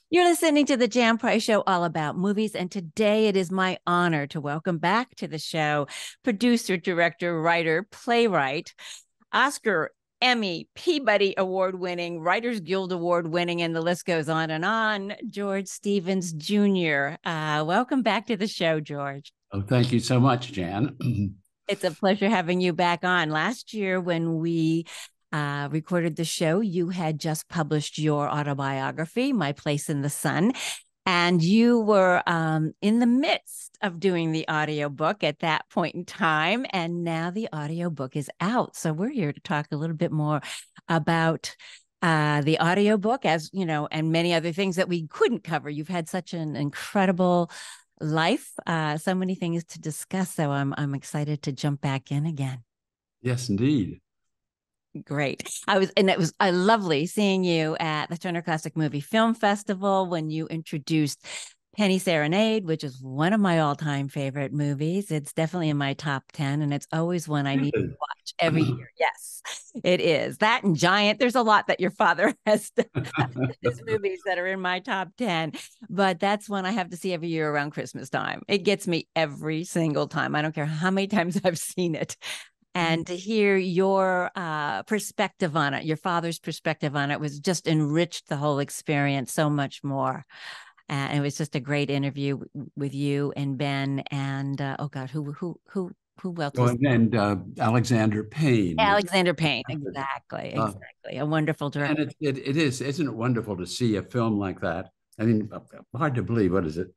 You're listening to the Jan Price Show, all about movies. And today it is my honor to welcome back to the show producer, director, writer, playwright, Oscar, Emmy, Peabody Award winning, Writers Guild Award winning, and the list goes on, George Stevens Jr. Welcome back to the show, George. Oh, thank you so much, Jan. It's a pleasure having you back on. Last year, when we recorded the show, you had just published your autobiography, My Place in the Sun, and you were in the midst of doing the audiobook at that point in time. And now the audiobook is out. So we're here to talk a little bit more about the audiobook, as you know, and many other things that we couldn't cover. You've had such an incredible life, so many things to discuss. So I'm excited to jump back in again. Yes, indeed. Great. It was lovely seeing you at the Turner Classic Movie Film Festival when you introduced Penny Serenade, which is one of my all-time favorite movies. It's definitely in my top 10, and it's always one I need to watch every year. Yes, it is. That and Giant. There's a lot that your father has done his movies that are in my top 10, but that's one I have to see every year around Christmas time. It gets me every single time. I don't care how many times I've seen it. And to hear your perspective on it, your father's perspective on it, was just enriched the whole experience so much more. And it was just a great interview with you and Ben and oh God, who else was and Alexander Payne. Alexander Payne? Exactly. A wonderful director. And it is, isn't it wonderful to see a film like that? I mean, hard to believe. What is it?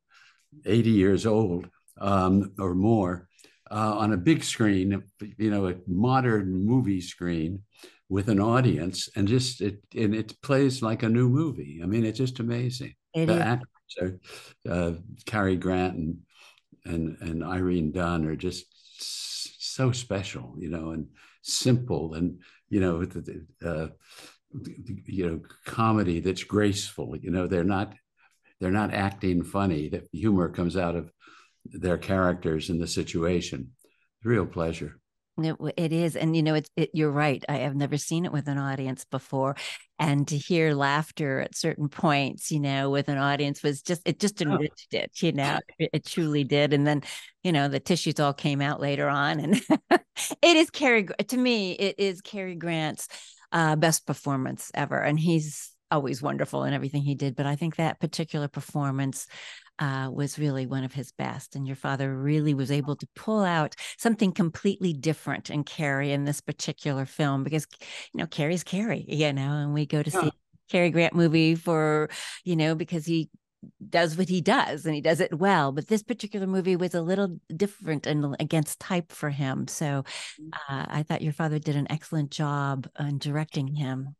80 years old or more. On a big screen, you know, a modern movie screen with an audience, and it plays like a new movie. I mean, it's just amazing. The actors are Cary Grant and Irene Dunn are just so special, you know, and simple, and you know, comedy that's graceful. You know, they're not acting funny. That humor comes out of their characters in the situation. Real pleasure. It is. And, you know, you're right. I have never seen it with an audience before. And to hear laughter at certain points, you know, with an audience it just enriched it, you know, it truly did. And then, you know, the tissues all came out later on. And it is to me, it is Cary Grant's best performance ever. And he's always wonderful in everything he did. But I think that particular performance was really one of his best. And your father really was able to pull out something completely different in Cary in this particular film, because, you know, Cary's Cary, you know, and we go to see Cary Grant movie for, you know, because he does what he does and he does it well. But this particular movie was a little different and against type for him. So I thought your father did an excellent job in directing him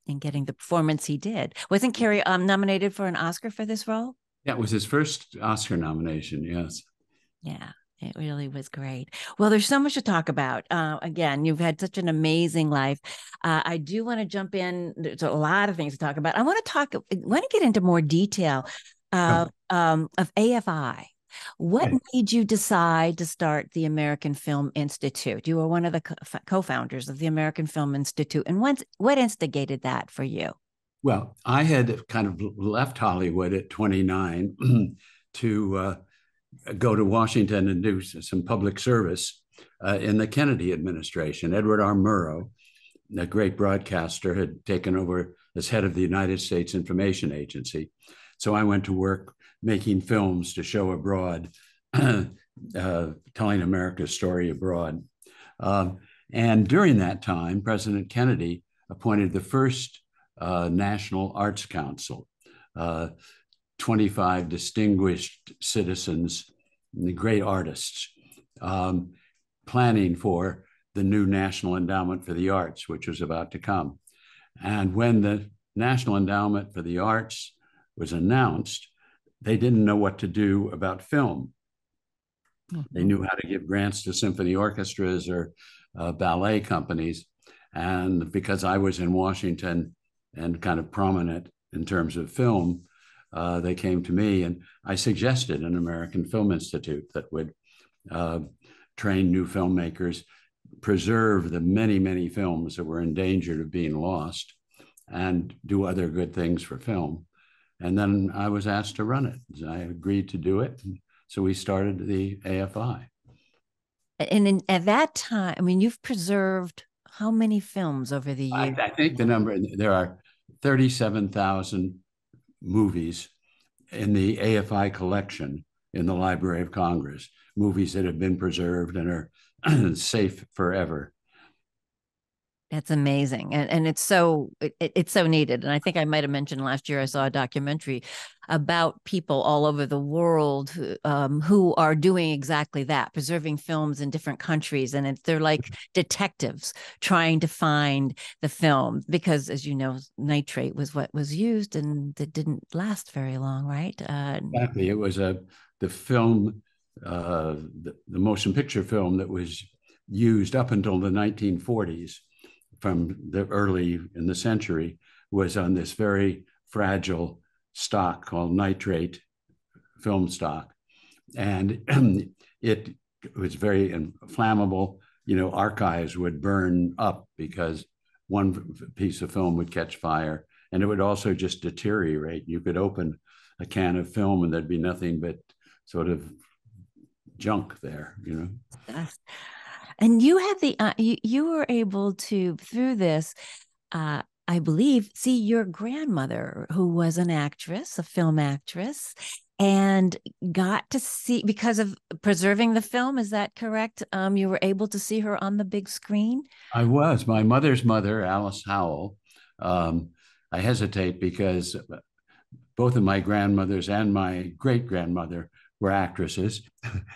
and getting the performance he did. Wasn't Cary nominated for an Oscar for this role? That was his first Oscar nomination. Yes. Yeah, it really was great. Well, there's so much to talk about. Again, you've had such an amazing life. I do want to jump in. There's a lot of things to talk about. I want to get into more detail of AFI. What made you decide to start the American Film Institute? You were one of the co-founders of the American Film Institute. And what instigated that for you? Well, I had kind of left Hollywood at 29 to go to Washington and do some public service in the Kennedy administration. Edward R. Murrow, a great broadcaster, had taken over as head of the United States Information Agency. So I went to work making films to show abroad, telling America's story abroad. And during that time, President Kennedy appointed the first National Arts Council, 25 distinguished citizens, great artists, planning for the new National Endowment for the Arts, which was about to come. And when the National Endowment for the Arts was announced, they didn't know what to do about film. They knew how to give grants to symphony orchestras or ballet companies. And because I was in Washington and kind of prominent in terms of film, they came to me, and I suggested an American Film Institute that would train new filmmakers, preserve the many, many films that were in danger of being lost, and do other good things for film. And then I was asked to run it. I agreed to do it. So we started the AFI. And at that time, I mean, you've preserved how many films over the years? I think the number, there are 37,000 movies in the AFI collection in the Library of Congress, movies that have been preserved and are safe forever. That's amazing. And it's it's so needed. And I think I might have mentioned last year I saw a documentary about people all over the world who are doing exactly that, preserving films in different countries. And they're like detectives trying to find the film because, as you know, nitrate was what was used and it didn't last very long, right? Exactly. It was the film, the motion picture film that was used up until the 1940s from the early in the century was on this very fragile stock called nitrate film stock. And it was very flammable. You know, archives would burn up because one piece of film would catch fire and it would also just deteriorate. You could open a can of film and there'd be nothing but sort of junk there, you know. Yes. And you had you were able to through this I believe see your grandmother who was an actress, a film actress, and got to see because of preserving the film, is that correct? You were able to see her on the big screen. I was. My mother's mother, Alice Howell. um, I hesitate because both of my grandmothers and my great grandmother were actresses.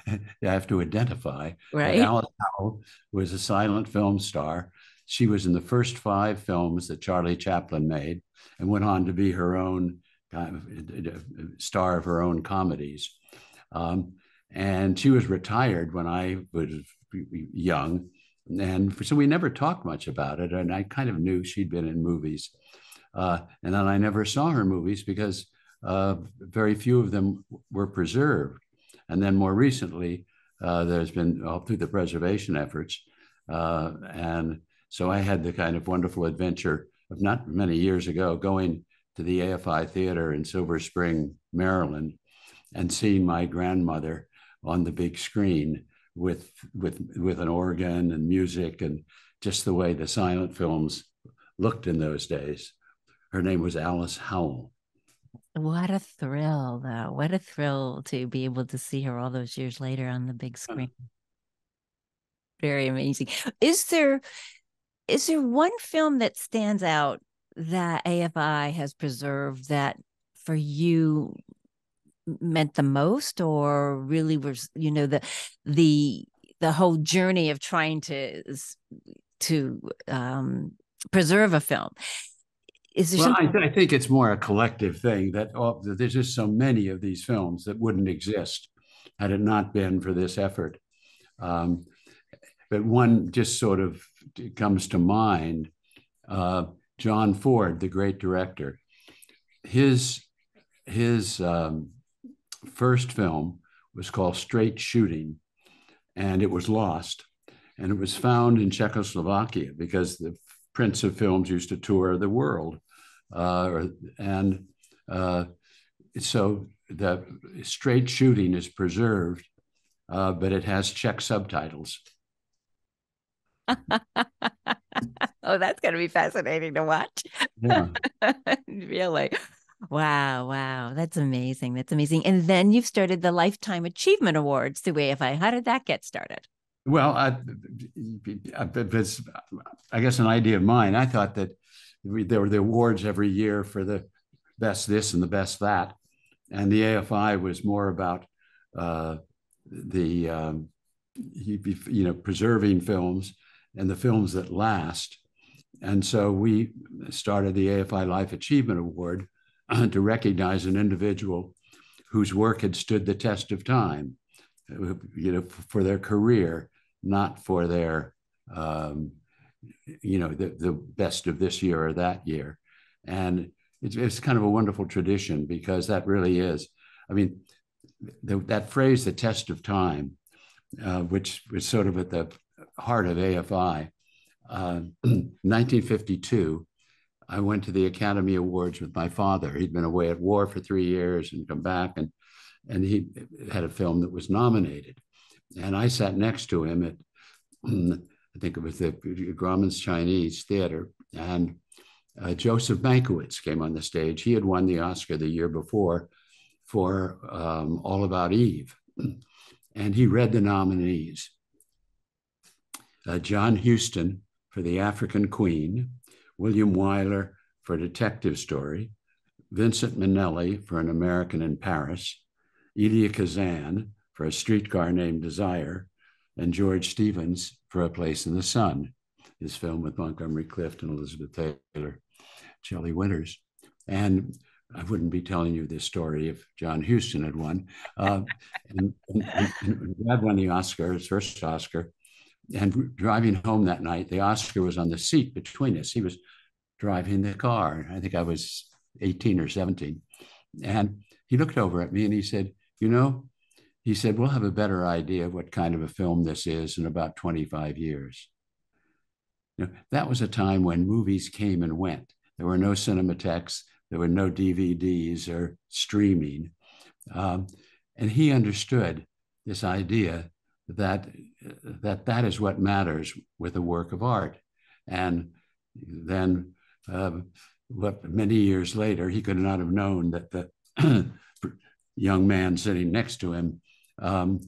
I have to identify. But Right. Alice Howell was a silent film star. She was in the first 5 films that Charlie Chaplin made and went on to be her own kind of star of her own comedies. Um, and she was retired when I was young. And so we never talked much about it. And I kind of knew she'd been in movies. And then I never saw her movies because very few of them were preserved. And then more recently, there's been all through the preservation efforts. And so I had the kind of wonderful adventure of not many years ago going to the AFI Theater in Silver Spring, Maryland, and seeing my grandmother on the big screen with an organ and music and just the way the silent films looked in those days. Her name was Alice Howell. What a thrill, though. What a thrill to be able to see her all those years later on the big screen. Very amazing. Is there is there one film that stands out that AFI has preserved that for you meant the most, or really was, you know, the the whole journey of trying to preserve a film? Is there Well, something? I think it's more a collective thing that there's just so many of these films that wouldn't exist had it not been for this effort. Um, but one just sort of comes to mind. John Ford, the great director, his first film was called Straight Shooting, and it was lost. And it was found in Czechoslovakia because the Prince of Films used to tour the world. And so the Straight Shooting is preserved, but it has Czech subtitles. Oh, that's going to be fascinating to watch. Yeah. Really. Wow, wow. That's amazing. That's amazing. And then you've started the Lifetime Achievement Awards through AFI. How did that get started? Well, it's, I guess, an idea of mine. I thought that there were the awards every year for the best this and the best that. And the AFI was more about the, preserving films and the films that last. And so we started the AFI Life Achievement Award to recognize an individual whose work had stood the test of time, for their career, not for their, the best of this year or that year. And it's kind of a wonderful tradition because that really is, I mean, that phrase, the test of time, which was sort of at the heart of AFI, 1952, I went to the Academy Awards with my father. He'd been away at war for 3 years and come back, and he had a film that was nominated. And I sat next to him at, I think it was the Grauman's Chinese Theater, and Joseph Mankiewicz came on the stage. He had won the Oscar the year before for All About Eve. And he read the nominees. John Huston for The African Queen, William Wyler for A Detective Story, Vincent Minnelli for An American in Paris, Elia Kazan for A Streetcar Named Desire, and George Stevens for A Place in the Sun, his film with Montgomery Clift and Elizabeth Taylor, Shelley Winters. And I wouldn't be telling you this story if John Huston had won. And Brad won the Oscar, his first Oscar. And driving home that night, the Oscar was on the seat between us. He was driving the car. I think I was 18 or 17. And he looked over at me and he said, you know, he said, we'll have a better idea of what kind of a film this is in about 25 years. You know, that was a time when movies came and went. There were no cinematheques, there were no DVDs or streaming. And he understood this idea that is what matters with a work of art. And then what many years later, he could not have known that the young man sitting next to him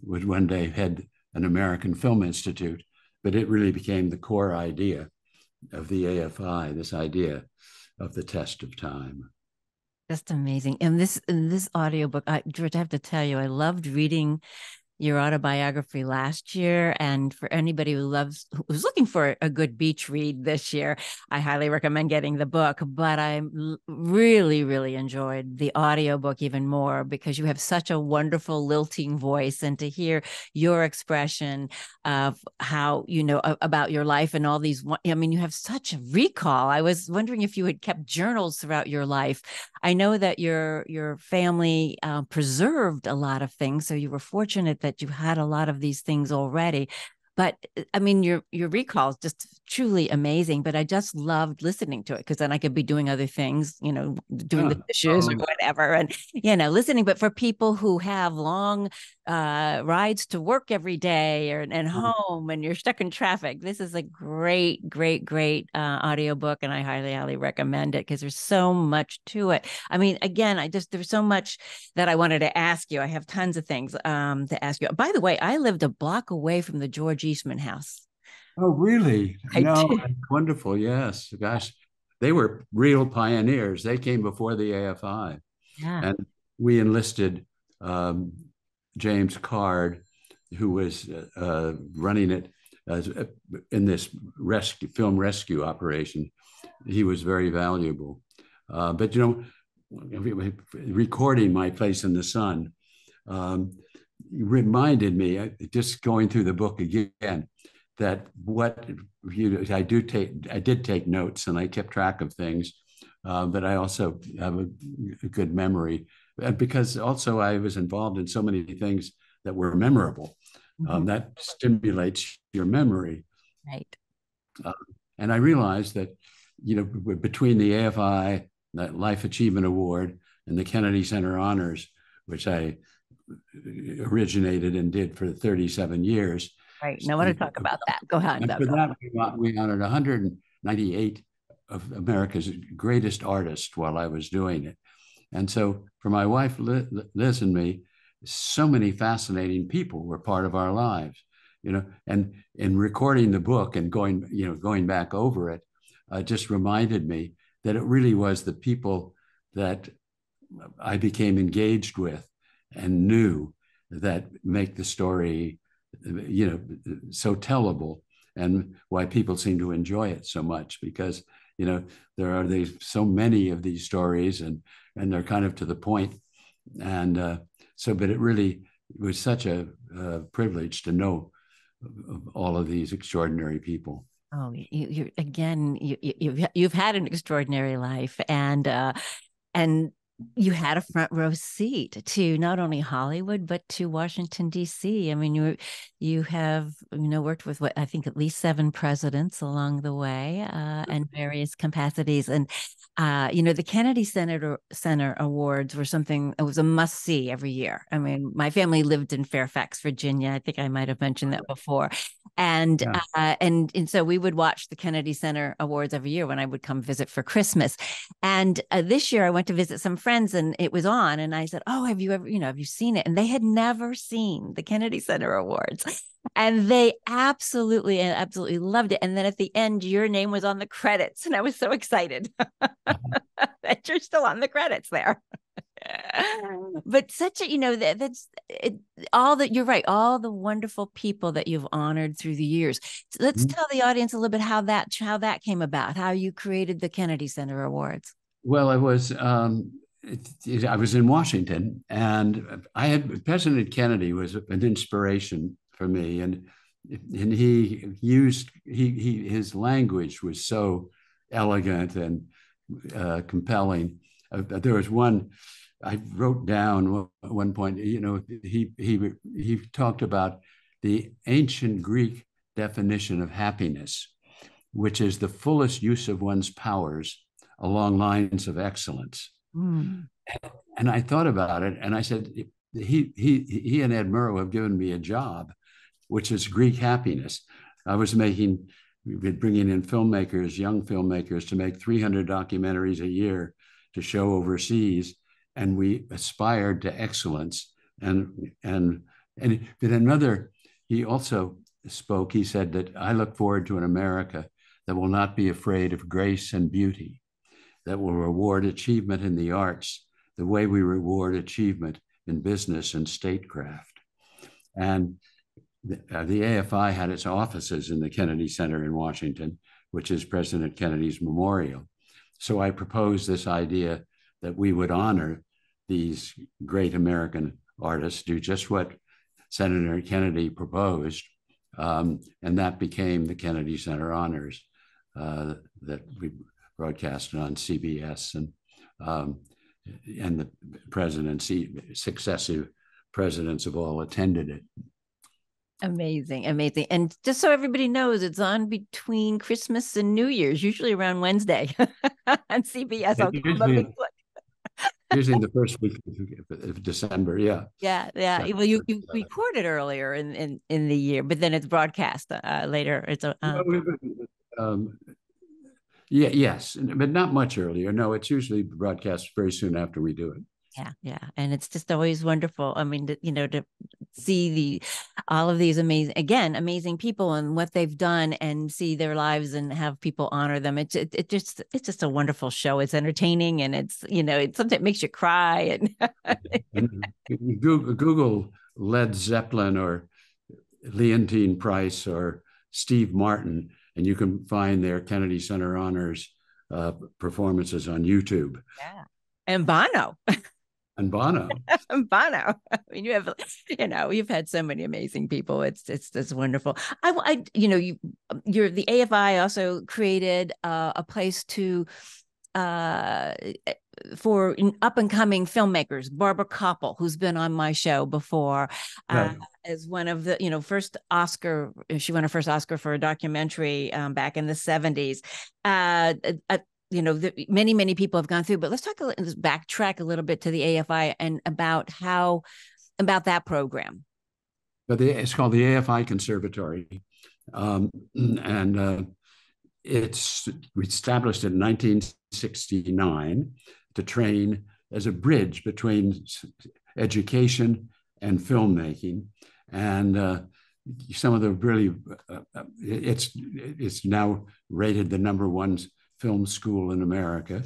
would one day head an American Film Institute. But it really became the core idea of the AFI, this idea of the test of time. Just amazing. And this audiobook, George, I have to tell you, I loved reading your autobiography last year. And for anybody who's looking for a good beach read this year, I highly recommend getting the book. But I really, really enjoyed the audiobook even more because you have such a wonderful lilting voice, and to hear your expression of how, about your life and all these, I mean, you have such a recall. I was wondering if you had kept journals throughout your life. I know that your family preserved a lot of things, so you were fortunate that you had a lot of these things already. But I mean, your recall is just truly amazing. But I just loved listening to it because then I could be doing other things, doing the dishes or whatever, and listening. But for people who have long rides to work every day and home, and you're stuck in traffic, this is a great, great, great audiobook, and I highly, highly recommend it because there's so much to it. I mean, again, there's so much that I wanted to ask you. I have tons of things to ask you. By the way, I lived a block away from the George Eastman house. Oh, really? I No, did. that's wonderful. Yes. Gosh, they were real pioneers. They came before the AFI. Yeah. And we enlisted James Card, who was running it in this film rescue operation. He was very valuable. But, recording My Place in the Sun reminded me, just going through the book again, that I did take notes and I kept track of things, but I also have a good memory because also I was involved in so many things that were memorable. That stimulates your memory. Right. And I realized that, between the AFI, that Life Achievement Award, and the Kennedy Center Honors, which I originated and did for 37 years. Right. Now I want to talk about that. Go ahead. And for that, we honored 198 of America's greatest artists while I was doing it. And so for my wife, Liz, and me, so many fascinating people were part of our lives, and in recording the book and going back over it, just reminded me that it really was the people that I became engaged with and knew that make the story, so tellable, and why people seem to enjoy it so much because, there are so many of these stories and they're kind of to the point. And but it really was such a privilege to know all of these extraordinary people. Oh, you've had an extraordinary life, and you had a front row seat to not only Hollywood but to Washington D.C. I mean, you have worked with what I think at least 7 presidents along the way, and various capacities. And the Kennedy Center Awards were something. It was a must see every year. I mean, my family lived in Fairfax, Virginia. I think I might have mentioned that before. And Yeah. and so we would watch the Kennedy Center Awards every year when I would come visit for Christmas. And this year I went to visit some friends and it was on. And I said, "Oh, have you ever, have you seen it?" And they had never seen the Kennedy Center Awards. And they absolutely loved it. And then at the end, your name was on the credits. And I was so excited that you're still on the credits there. But such a, that's it, all that you're right, all the wonderful people that you've honored through the years. So let's tell the audience a little bit how that came about, how you created the Kennedy Center Awards. Well, I was in Washington, and President Kennedy was an inspiration for me, and his language was so elegant and compelling. There was one I wrote down at one point. He talked about the ancient Greek definition of happiness, which is the fullest use of one's powers along lines of excellence. Mm. And I thought about it, and I said, he and Ed Murrow have given me a job, which is Greek happiness. We've been bringing in filmmakers, young filmmakers, to make 300 documentaries a year to show overseas, and we aspired to excellence. And he also spoke. He said that I look forward to an America that will not be afraid of grace and beauty, that will reward achievement in the arts the way we reward achievement in business and statecraft. And the AFI had its offices in the Kennedy Center in Washington, which is President Kennedy's memorial. So I proposed this idea that we would honor these great American artists, do just what Senator Kennedy proposed, and that became the Kennedy Center Honors that we broadcasted on CBS, and the presidency, successive presidents have all attended it. Amazing. And just so everybody knows, it's on between Christmas and New Year's, usually around Wednesday on CBS. Usually in the first week of December. Yeah. Yeah. So, Well, you recorded earlier in the year, but then it's broadcast later. It's yes, but not much earlier. No, it's usually broadcast very soon after we do it. Yeah. And it's just always wonderful. I mean, to see all of these amazing people and what they've done, and see their lives and have people honor them. It's just a wonderful show. It's entertaining, and it's sometimes makes you cry. And Google Led Zeppelin or Leontine Price or Steve Martin, and you can find their Kennedy Center Honors performances on YouTube. Yeah. And Bono. And Bono. Bono. I mean, you've had so many amazing people. It's wonderful. You're the AFI also created a place to for up and coming filmmakers. Barbara Koppel, who's been on my show before, Right. as one of the first Oscar. She won her first Oscar for a documentary back in the 70s. Many people have gone through, but let's backtrack a little bit to the AFI and about that program. But it's called the AFI Conservatory, and it's established in 1969 to train as a bridge between education and filmmaking, and some of the really it's now rated the #1 film school in America,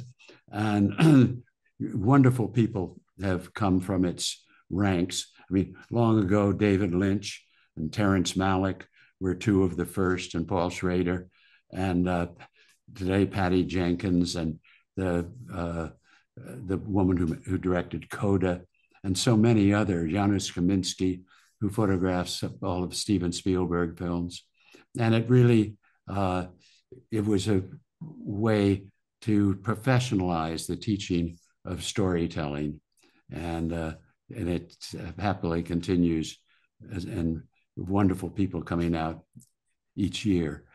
and wonderful people have come from its ranks. I mean, long ago, David Lynch and Terrence Malick were two of the first, and Paul Schrader, and today Patty Jenkins and the woman who directed Coda, and so many others, Janusz Kaminski, who photographs all of Steven Spielberg films. And it really, it was a way to professionalize the teaching of storytelling, and it happily continues, and wonderful people coming out each year.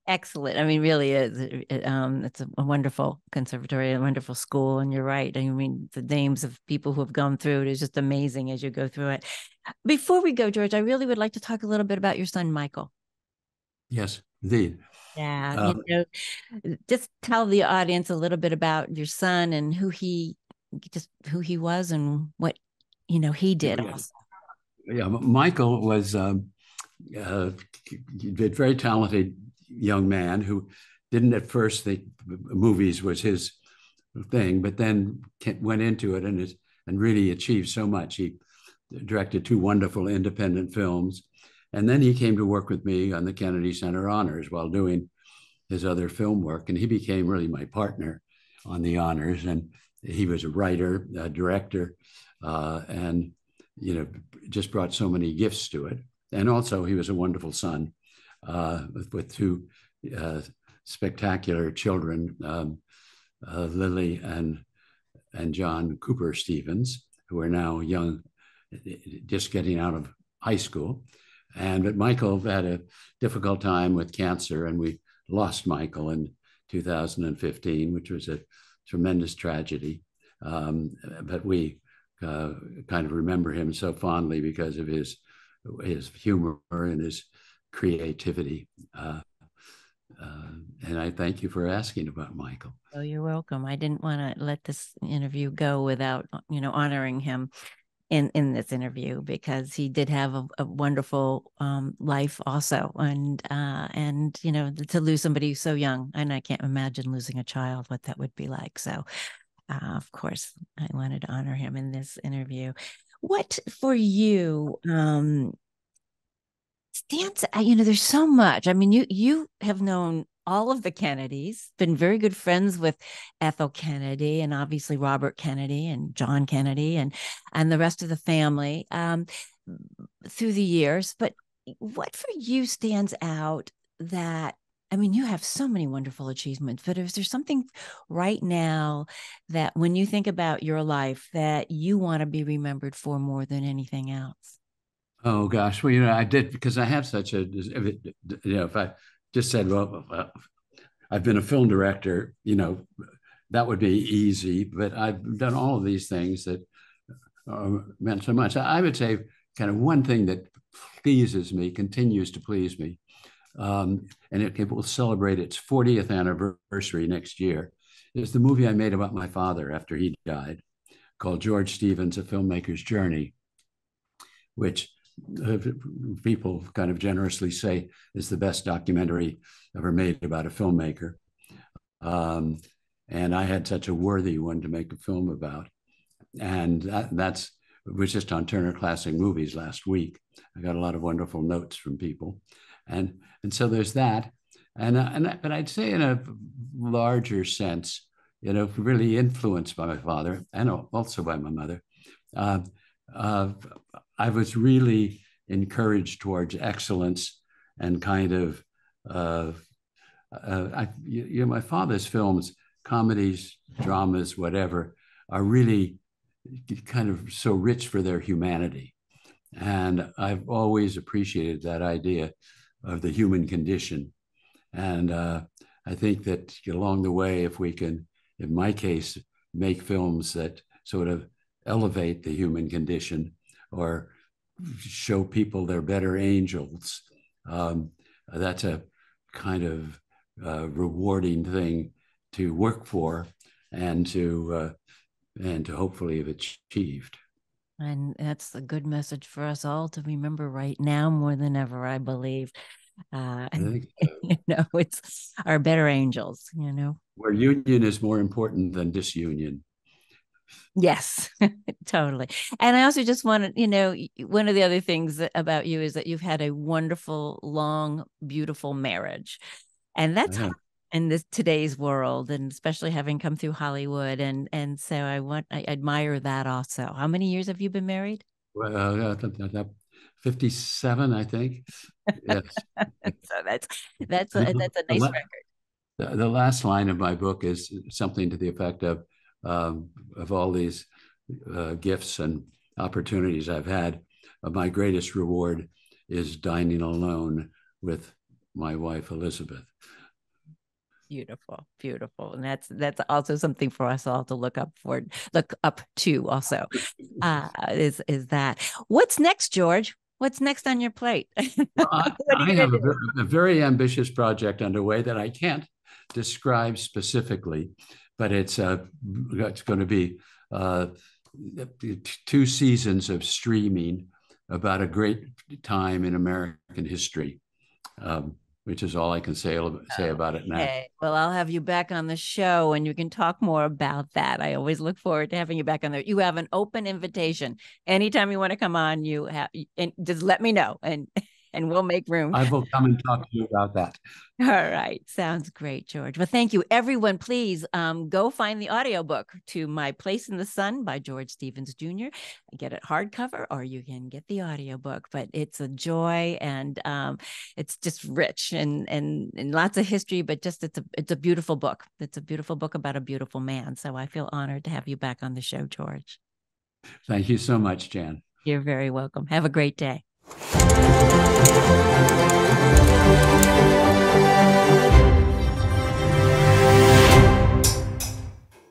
Excellent. I mean, really is. It's a wonderful conservatory, a wonderful school, and you're right. I mean, the names of people who have gone through it is just amazing as you go through it. Before we go, George, I really would like to talk a little bit about your son, Michael. Yes, indeed. Yeah, Uh, just tell the audience a little bit about your son and who he was and what he did yeah, also. yeah, Michael was a very talented young man who didn't at first think movies was his thing, but then went into it and really achieved so much. He directed two wonderful independent films, and then he came to work with me on the Kennedy Center Honors while doing his other film work, and he became really my partner on the honors. And he was a writer, a director, and just brought so many gifts to it. And also, he was a wonderful son with two spectacular children, Lily and John Cooper Stevens, who are now young, just getting out of high school. But Michael had a difficult time with cancer, and we lost Michael in 2015, which was a tremendous tragedy. But we kind of remember him so fondly because of his humor and his creativity. And I thank you for asking about Michael. Oh, you're welcome. I didn't want to let this interview go without, honoring him in this interview, because he did have a wonderful life also, and to lose somebody so young, and I can't imagine losing a child, what that would be like. So of course I wanted to honor him in this interview. What for you stands there's so much. I mean, you have known all of the Kennedys, been very good friends with Ethel Kennedy, and obviously Robert Kennedy and John Kennedy, and the rest of the family through the years. But what for you stands out? That I mean, you have so many wonderful achievements, but is there something right now that when you think about your life that you want to be remembered for more than anything else? Oh gosh, well, I did, because I have such a, if I just said, well, I've been a film director, that would be easy, but I've done all of these things that meant so much. I would say kind of one thing that pleases me, continues to please me, and it will celebrate its 40th anniversary next year, is the movie I made about my father after he died, called George Stevens, A Filmmaker's Journey, which people kind of generously say is the best documentary ever made about a filmmaker. And I had such a worthy one to make a film about. And that's it was just on Turner Classic Movies last week. I got a lot of wonderful notes from people. And so there's that. But I'd say in a larger sense, really influenced by my father and also by my mother, I was really encouraged towards excellence and kind of, my father's films, comedies, dramas, whatever, are really kind of so rich for their humanity. And I've always appreciated that idea of the human condition. And I think that along the way, if we can, in my case, make films that sort of elevate the human condition or show people they're better angels, that's a kind of rewarding thing to work for and to hopefully have achieved. And that's a good message for us all to remember right now more than ever, I believe. I think so. It's our better angels, Where union is more important than disunion. Yes, totally. And I also just wanted, one of the other things about you is that you've had a wonderful, long, beautiful marriage. And that's hard in this today's world, and especially having come through Hollywood. And so I admire that also. How many years have you been married? Well, 57, I think. Yes. So that's a nice record. The last line of my book is something to the effect of all these gifts and opportunities I've had, my greatest reward is dining alone with my wife, Elizabeth. Beautiful, beautiful. And that's also something for us all to look up to also. Is that what's next, George? What's next on your plate? Well, What are I you have gonna do? a very ambitious project underway that I can't describe specifically, but it's going to be uh, 2 seasons of streaming about a great time in American history, which is all I can say about it now. Okay. Well, I'll have you back on the show and you can talk more about that. I always look forward to having you back on there. You have an open invitation. Anytime you want to come on, you have and just let me know and we'll make room. I will come and talk to you about that. All right. Sounds great, George. Well, thank you. Everyone, please go find the audiobook to My Place in the Sun by George Stevens Jr. Get it hardcover or you can get the audiobook, but it's a joy and it's just rich and lots of history, but just it's a beautiful book. It's a beautiful book about a beautiful man. So I feel honored to have you back on the show, George. Thank you so much, Jan. You're very welcome. Have a great day.